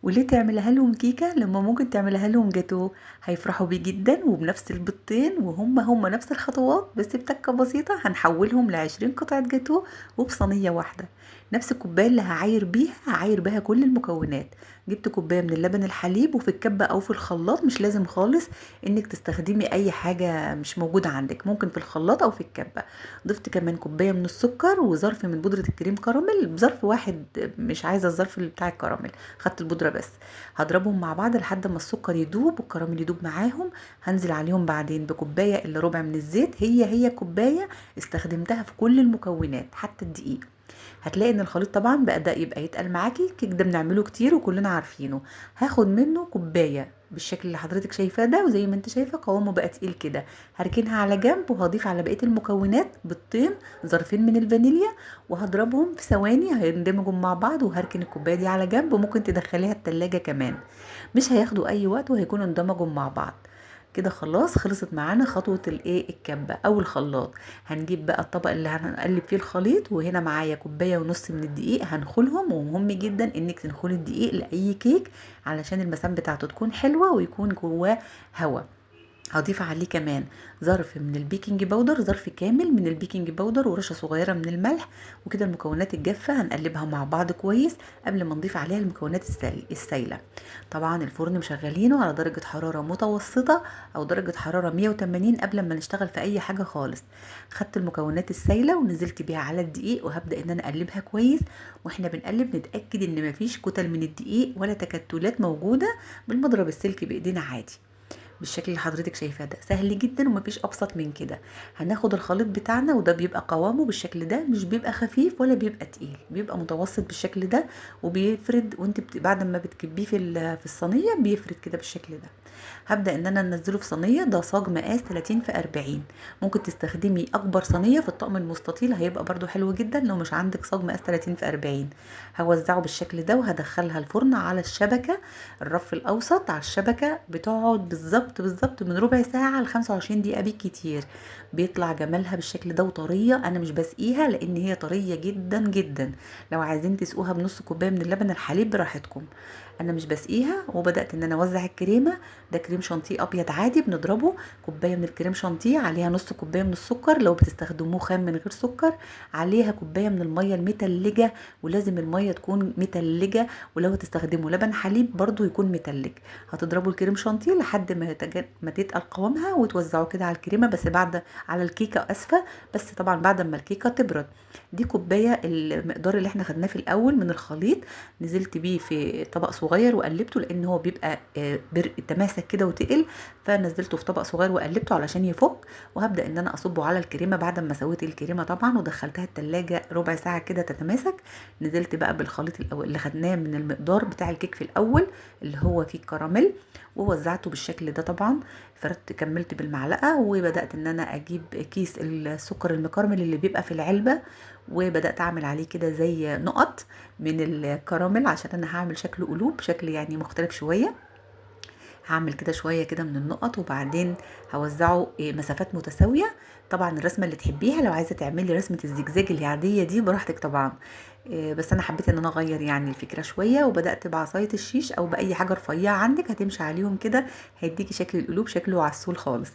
وليه تعملها لهم كيكة لما ممكن تعملها لهم جاتو؟ هيفرحوا بيه جدا، وبنفس البيضتين وهم نفس الخطوات، بس بتكة بسيطة هنحولهم ل20 قطعة جاتو وبصينية واحدة. نفس الكوباية اللي هعاير بيها كل المكونات. جبت كوباية من اللبن الحليب، وفي الكبة او في الخلاط مش لازم خالص انك تستخدمي اي حاجة مش موجودة عندك، ممكن في الخلاط او في الكبة. ضفت كمان كوباية من السكر وظرف من بودرة الكريم كراميل، بظرف واحد، مش عايزة الظرف اللي بتاع الكراميل، خدت البودرة بس. هضربهم مع بعض لحد ما السكر يدوب والكراميل يدوب معاهم. هنزل عليهم بعدين بكوباية الا ربع من الزيت، هي كوباية استخدمتها في كل المكونات حتى الدقيق. هتلاقي ان الخليط طبعا بدأ يبقى يتقل معاكي، الكيك ده بنعمله كتير وكلنا عارفينه. هاخد منه كوباية بالشكل اللي حضرتك شايفاه ده، وزي ما انت شايفه قوامه بقى تقيل كده. هركنها على جنب، وهضيف على بقيه المكونات بيضتين، ظرفين من الفانيليا، وهضربهم في ثواني هيندمجوا مع بعض. وهركن الكوبايه دي على جنب، وممكن تدخليها التلاجة كمان، مش هياخدوا اي وقت وهيكونوا اندمجوا مع بعض. كده خلاص خلصت معانا خطوة الايه الكبة او الخلاط. هنجيب بقى الطبق اللي هنقلب فيه الخليط، وهنا معايا كوباية ونص من الدقيق هنخلهم. ومهم جدا انك تنخلي الدقيق لاي كيك علشان المسام بتاعته تكون حلوة ويكون جواه هواء. هضيف عليه كمان ظرف من البيكنج باودر، ظرف كامل من البيكنج باودر، ورشة صغيرة من الملح. وكده المكونات الجافة هنقلبها مع بعض كويس قبل ما نضيف عليها المكونات السايلة. طبعا الفرن مشغلينه على درجة حرارة متوسطة او درجة حرارة 180 قبل ما نشتغل في اي حاجة خالص. خدت المكونات السايلة ونزلت بيها على الدقيق، وهبدأ ان انا اقلبها كويس. واحنا بنقلب نتأكد ان مفيش كتل من الدقيق ولا تكتلات موجودة، بالمضرب السلك بايدينا عادي. بالشكل اللي حضرتك شايفاه ده سهل جدا ومفيش ابسط من كده. هناخد الخليط بتاعنا، وده بيبقى قوامه بالشكل ده، مش بيبقى خفيف ولا بيبقى تقيل، بيبقى متوسط بالشكل ده. وبيفرد وانت بعد ما بتكبيه في الصينيه بيفرد كده بالشكل ده. هبدأ ان انا انزله في صينيه، ده صاج مقاس 30 في 40. ممكن تستخدمي اكبر صينيه في الطقم المستطيل، هيبقى برضو حلو جدا لو مش عندك صاج مقاس 30 في 40. هوزعه بالشكل ده وهدخلها الفرن على الشبكه، الرف الاوسط على الشبكه. بتقعد بالظبط من ربع ساعه ل 25 دقيقه بالكتير. بيطلع جمالها بالشكل ده وطريه، انا مش بسقيها لان هي طريه جدا جدا. لو عايزين تسقوها بنص كوبايه من اللبن الحليب براحتكم، انا مش بسقيها. وبدات ان انا اوزع الكريمه. ده كريم شانتيه ابيض عادي بنضربه، كوبايه من الكريم شانتيه عليها نص كوبايه من السكر، لو بتستخدموه خام من غير سكر عليها كوبايه من الميه المتلجه، ولازم الميه تكون متلجه. ولو هتستخدموا لبن حليب برضو يكون متلج. هتضربوا الكريم شانتيه لحد ما تتقل قوامها، وتوزعوا كده على الكريمه، بس بعد على الكيكه اسفه، بس طبعا بعد ما الكيكه تبرد. دي كوبايه المقدار اللي احنا خدناه في الاول من الخليط، نزلت بيه في طبق صغير وقلبته، لان هو بيبقى تماسك كده وتقل. فنزلته في طبق صغير وقلبته علشان يفك. وهبدا ان انا اصبه على الكريمه بعد ما سويت الكريمه طبعا، ودخلتها التلاجة ربع ساعه كده تتماسك. نزلت بقى بالخليط الاول اللي خدناه من المقدار بتاع الكيك في الاول، اللي هو فيه الكراميل، ووزعته بالشكل ده طبعا. فردت كملت بالمعلقه، وبدات ان انا اجيب كيس السكر المكرمل اللي بيبقى في العلبه، وبدات اعمل عليه كده زي نقط من الكراميل، عشان انا هعمل شكل قلوب، شكل يعني مختلف شويه. هعمل كده شويه كده من النقط، وبعدين هوزعه مسافات متساويه. طبعا الرسمه اللي تحبيها، لو عايزه تعملي رسمه الزجزاج العاديه دي براحتك طبعا. بس انا حبيت ان انا اغير يعني الفكره شويه، وبدات بعصايه الشيش او باي حاجه رفيعه عندك هتمشي عليهم كده، هيديكي شكل القلوب، شكله عسول خالص.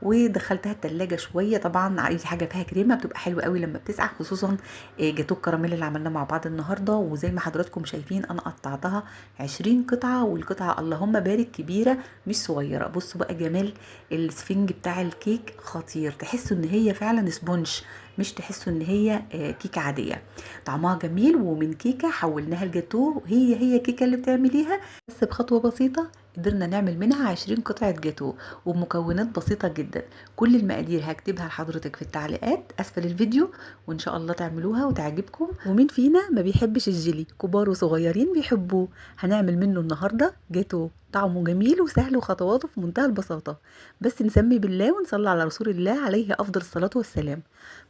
ودخلتها التلاجة شويه. طبعا اي حاجه فيها كريمه بتبقى حلوه قوي لما بتسقع، خصوصا جاتوه الكراميل اللي عملناه مع بعض النهارده. وزي ما حضراتكم شايفين انا قطعتها 20 قطعه، والقطعه اللهم بارك كبيره مش صغيره. بصوا بقى جمال السفنج بتاع الكيك خطير، تحسوا ان هي فعلا سبونج، مش تحسوا ان هي كيكه عاديه. طعمها جميل، ومن كيكه حولناها لجاتوه، هي كيكه اللي بتعمليها، بس بخطوه بسيطه قدرنا نعمل منها 20 قطعه جاتوه وبمكونات بسيطه جدا. كل المقادير هكتبها لحضرتك في التعليقات اسفل الفيديو، وان شاء الله تعملوها وتعجبكم. ومين فينا ما بيحبش الجيلي؟ كبار وصغيرين بيحبوه. هنعمل منه النهارده جاتوه، طعمه جميل وسهل وخطواته في منتهى البساطة. بس نسمي بالله ونصلي على رسول الله عليه أفضل الصلاة والسلام.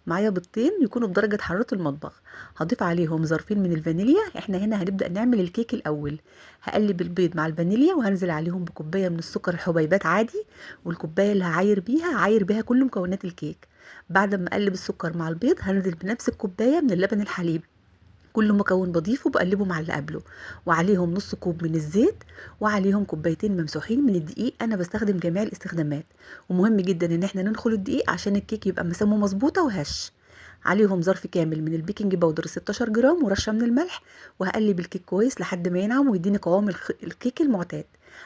معايا بيضتين يكونوا بدرجة حرارة المطبخ. هضيف عليهم ظرفين من الفانيليا، احنا هنا هنبدأ نعمل الكيك الأول. هقلب البيض مع الفانيليا، وهنزل عليهم بكوباية من السكر الحبيبات عادي. والكوباية اللي هعاير بيها كل مكونات الكيك. بعد ما اقلب السكر مع البيض هنزل بنفس الكوباية من اللبن الحليب. كل مكون بضيفه بقلبه مع اللي قبله، وعليهم نص كوب من الزيت، وعليهم كوبايتين ممسوحين من الدقيق. انا بستخدم جميع الاستخدامات، ومهم جدا ان احنا ننخل الدقيق عشان الكيك يبقى مسامه مظبوطه وهش. عليهم ظرف كامل من البيكنج باودر 16 جرام ورشه من الملح، وهقلب الكيك كويس لحد ما ينعم ويديني قوام الكيك المعتاد.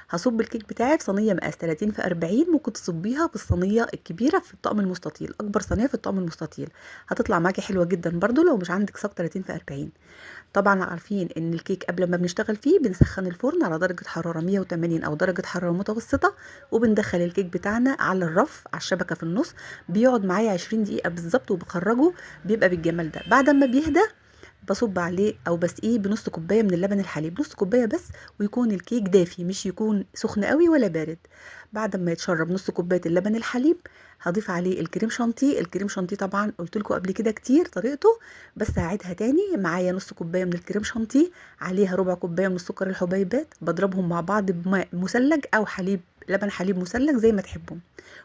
هصب الكيك بتاعي في صينيه مقاس 30 في 40، ممكن تصبيها بالصينيه الكبيره في الطقم المستطيل، اكبر صينيه في الطقم المستطيل، هتطلع معاكي حلوه جدا برضو لو مش عندك صاج 30 في 40. طبعا عارفين ان الكيك قبل ما بنشتغل فيه بنسخن الفرن على درجة حرارة 180 او درجة حرارة متوسطة، وبندخل الكيك بتاعنا على الرف على الشبكة في النص. بيقعد معايا 20 دقيقة بالظبط وبخرجه، بيبقى بالجمال ده. بعد ما بيهدى بصب عليه او بسقيه بنص كوبايه من اللبن الحليب، نص كوبايه بس، ويكون الكيك دافي مش يكون سخن قوي ولا بارد. بعد ما يتشرب نص كوبايه اللبن الحليب هضيف عليه الكريم شانتيه. الكريم شانتيه طبعا قلت لكم قبل كده كتير طريقته، بس هعيدها تاني. معايا نص كوبايه من الكريم شانتيه، عليها ربع كوبايه من السكر الحبيبات، بضربهم مع بعض بماء مثلج او حليب، لبن حليب مثلج زي ما تحبوا،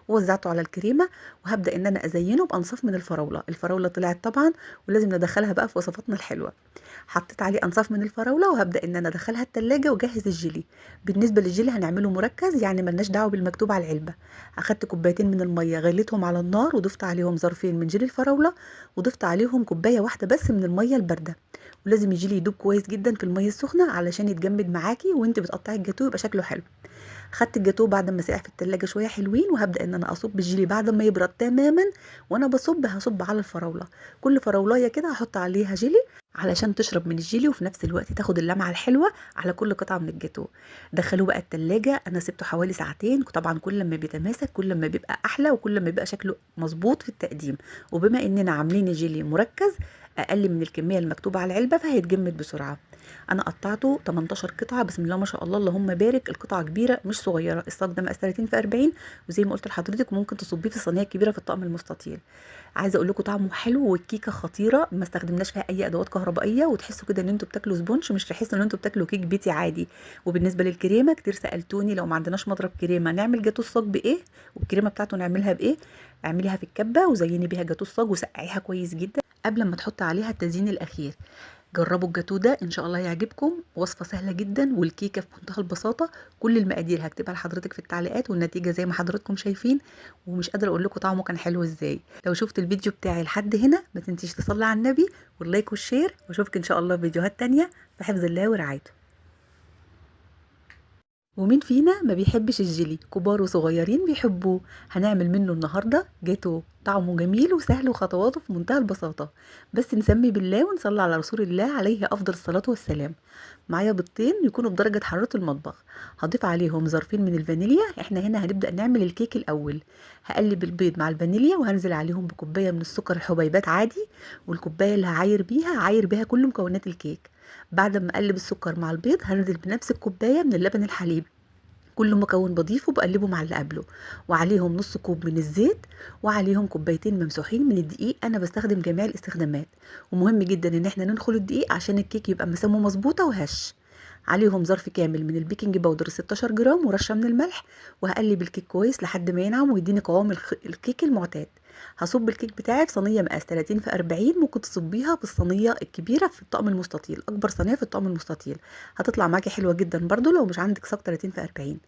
ووزعته على الكريمه. وهبدا ان انا ازينه بانصاف من الفراوله. الفراوله طلعت طبعا ولازم ندخلها بقى في وصفاتنا الحلوه. حطيت عليه انصاف من الفراوله، وهبدا ان انا ادخلها التلاجة واجهز الجيلي. بالنسبه للجيلي هنعمله مركز، يعني ملناش دعوه بالمكتوب على العلبه. اخدت كوبايتين من الميه غليتهم على النار، وضفت عليهم ظرفين من جيلي الفراوله، وضفت عليهم كوبايه واحده بس من الميه البارده. ولازم الجيلي يدوب كويس جدا في الميه السخنه علشان يتجمد معاكي وانت بتقطعي الجاتوه يبقى شكله حلو. خدت الجاتوه بعد ما سقع في التلاجة شويه حلوين، وهبدا ان انا اصب الجيلي بعد ما يبرد تماما. وانا هصب على الفراوله، كل فراولايه كده هحط عليها جيلي علشان تشرب من الجيلي، وفي نفس الوقت تاخد اللمعه الحلوه على كل قطعه من الجاتوه. دخلوه بقى التلاجة، انا سبته حوالي ساعتين. طبعا كل ما بيتماسك كل ما بيبقى احلى، وكل ما بيبقى شكله مظبوط في التقديم. وبما اننا عاملين الجيلي مركز اقل من الكميه المكتوبه على العلبه، فهيتجمد بسرعه. انا قطعته 18 قطعه، بسم الله ما شاء الله اللهم بارك. القطعه كبيره مش صغيره، الصاج ده مقاس 30 في 40، وزي ما قلت لحضرتك ممكن تصبيه في الصينيه الكبيره في الطقم المستطيل. عايزه اقول لكم طعمه حلو، والكيكه خطيره، ما استخدمناش فيها اي ادوات كهربائيه، وتحسوا كده ان انتوا بتاكلوا سبونج، مش تحسوا ان انتوا بتاكلوا كيك بيتي عادي. وبالنسبه للكريمه كتير سالتوني لو ما عندناش مضرب كريمه نعمل جاتو الصاج بايه، والكريمه بتاعته نعملها بايه. اعمليها في الكبه وزيني بيها جاتو الصاج، وسقعيها كويس جدا قبل ما تحط عليها التزيين الاخير. جربوا الجاتو ده ان شاء الله يعجبكم. وصفه سهله جدا والكيكه في منتهى البساطه. كل المقادير هكتبها لحضرتك في التعليقات، والنتيجه زي ما حضراتكم شايفين. ومش قادره اقول لكم طعمه كان حلو ازاي. لو شفت الفيديو بتاعي لحد هنا ما تنسيش تصلي على النبي واللايك والشير، واشوفك ان شاء الله في فيديوهات تانية في حفظ الله ورعايته. ومين فينا ما بيحبش الجيلي؟ كبار وصغيرين بيحبوه. هنعمل منه النهارده جاتو طعمه جميل وسهل وخطواته في منتهى البساطه. بس نسمي بالله ونصلي على رسول الله عليه افضل الصلاه والسلام. معايا بيضتين يكونوا بدرجه حراره المطبخ، هضيف عليهم ظرفين من الفانيليا. احنا هنا هنبدا نعمل الكيك الاول. هقلب البيض مع الفانيليا، وهنزل عليهم بكوبايه من السكر الحبيبات عادي، والكوبايه اللي هعاير بيها كل مكونات الكيك. بعد ما اقلب السكر مع البيض هنزل بنفس الكوبايه من اللبن الحليب. كل مكون بضيفه بقلبه مع اللي قبله، وعليهم نص كوب من الزيت، وعليهم كوبايتين ممسوحين من الدقيق. انا بستخدم جميع الاستخدامات، ومهم جدا ان احنا ننخل الدقيق عشان الكيك يبقى مسامه مظبوطه وهش. عليهم ظرف كامل من البيكنج باودر 16 جرام ورشه من الملح، وهقلب الكيك كويس لحد ما ينعم ويديني قوام الكيك المعتاد. هصب الكيك بتاعي في صينيه مقاس 30 في 40، ممكن تصبيها بالصينيه الكبيره في الطقم المستطيل، اكبر صينيه في الطقم المستطيل، هتطلع معاكي حلوه جدا برضو لو مش عندك صاج 30 في 40.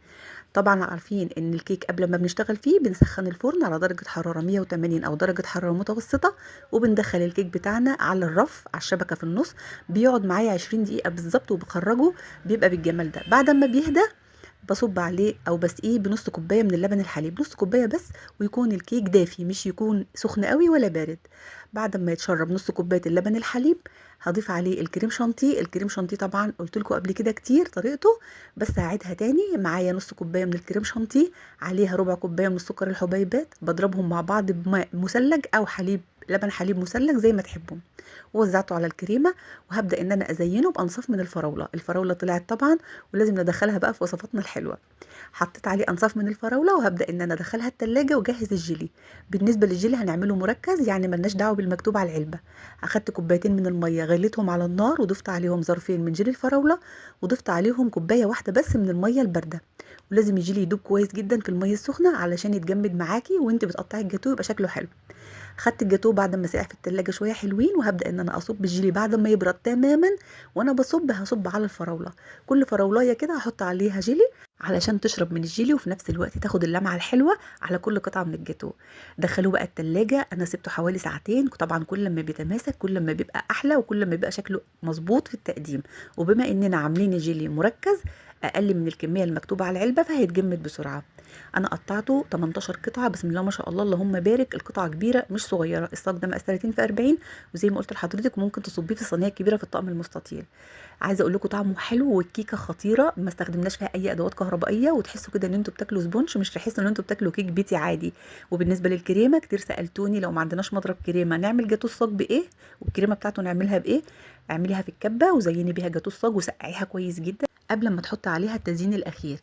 طبعا عارفين ان الكيك قبل ما بنشتغل فيه بنسخن الفرن على درجة حرارة 180 او درجة حرارة متوسطة، وبندخل الكيك بتاعنا على الرف على الشبكة في النص. بيقعد معايا 20 دقيقة بالظبط وبخرجه، بيبقى بالجمال ده. بعد ما بيهدى بصب عليه او بسقيه بنص كوبايه من اللبن الحليب، نص كوبايه بس، ويكون الكيك دافي مش يكون سخن قوي ولا بارد. بعد ما يتشرب نص كوبايه اللبن الحليب هضيف عليه الكريم شانتيه. الكريم شانتيه طبعا قلت لكم قبل كده كتير طريقته، بس هعيدها تاني. معايا نص كوبايه من الكريم شانتيه، عليها ربع كوبايه من السكر الحبيبات، بضربهم مع بعض بماء مثلج او لبن حليب مثلج زي ما تحبوا، ووزعته على الكريمه. وهبدا ان انا ازينه بانصاف من الفراوله. الفراوله طلعت طبعا ولازم ندخلها بقى في وصفاتنا الحلوه. حطيت عليه انصاف من الفراوله، وهبدا ان انا ادخلها التلاجة واجهز الجيلي. بالنسبه للجيلي هنعمله مركز، يعني ملناش دعوه بالمكتوب على العلبه. اخدت كوبايتين من الميه غليتهم على النار، وضفت عليهم ظرفين من جيلي الفراوله، وضفت عليهم كوبايه واحده بس من الميه البارده. ولازم الجيلي يدوب كويس جدا في الميه السخنه علشان يتجمد معاكي وانت بتقطعي الجاتوه يبقى شكله حلو. خدت الجاتوه بعد ما سقع في التلاجة شويه حلوين، وهبدا ان انا اصب الجيلي بعد ما يبرد تماما. وانا هصب على الفراوله، كل فراولايه كده هحط عليها جيلي علشان تشرب من الجيلي وفي نفس الوقت تاخد اللمعه الحلوه على كل قطعه من الجاتوه. دخلوه بقى التلاجة، انا سبته حوالي ساعتين، طبعا كل ما بيتماسك كل ما بيبقى احلى وكل ما بيبقى شكله مظبوط في التقديم. وبما اننا عاملين الجيلي مركز اقل من الكميه المكتوبه على العلبه فهيتجمد بسرعه. انا قطعته 18 قطعه، بسم الله ما شاء الله اللهم بارك، القطعه كبيره مش صغيره، الصاج ده مقاس 30 في 40، وزي ما قلت لحضرتك ممكن تصبيه في الصينيه الكبيره في الطقم المستطيل. عايزه اقول لكم طعمه حلو والكيكه خطيره، ما استخدمناش فيها اي ادوات كهربائيه، وتحسوا كده ان انتوا بتاكلوا سبونج مش تحسوا ان انتوا بتاكلوا كيك بيتي عادي. وبالنسبه للكريمه كتير سالتوني لو ما عندناش مضرب كريمه نعمل جاتو الصاج بايه، والكريمه بتاعته نعملها بايه. اعمليها في الكبه وزيني بيها جاتو الصاج وسقعيها كويس جدا قبل ما تحط عليها التزيين الاخير.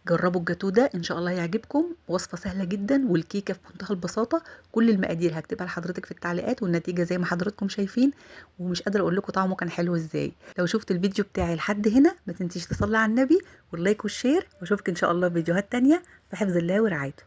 جربوا الجاتو ده ان شاء الله يعجبكم، وصفه سهله جدا والكيكه في منتهى البساطه. كل المقادير هكتبها لحضرتك في التعليقات، والنتيجه زي ما حضراتكم شايفين. ومش قادره اقول لكم طعمه كان حلو ازاي. لو شفت الفيديو بتاعي لحد هنا ما تنسيش تصلي على النبي واللايك والشير، واشوفك ان شاء الله في فيديوهات تانية في حفظ الله ورعايته.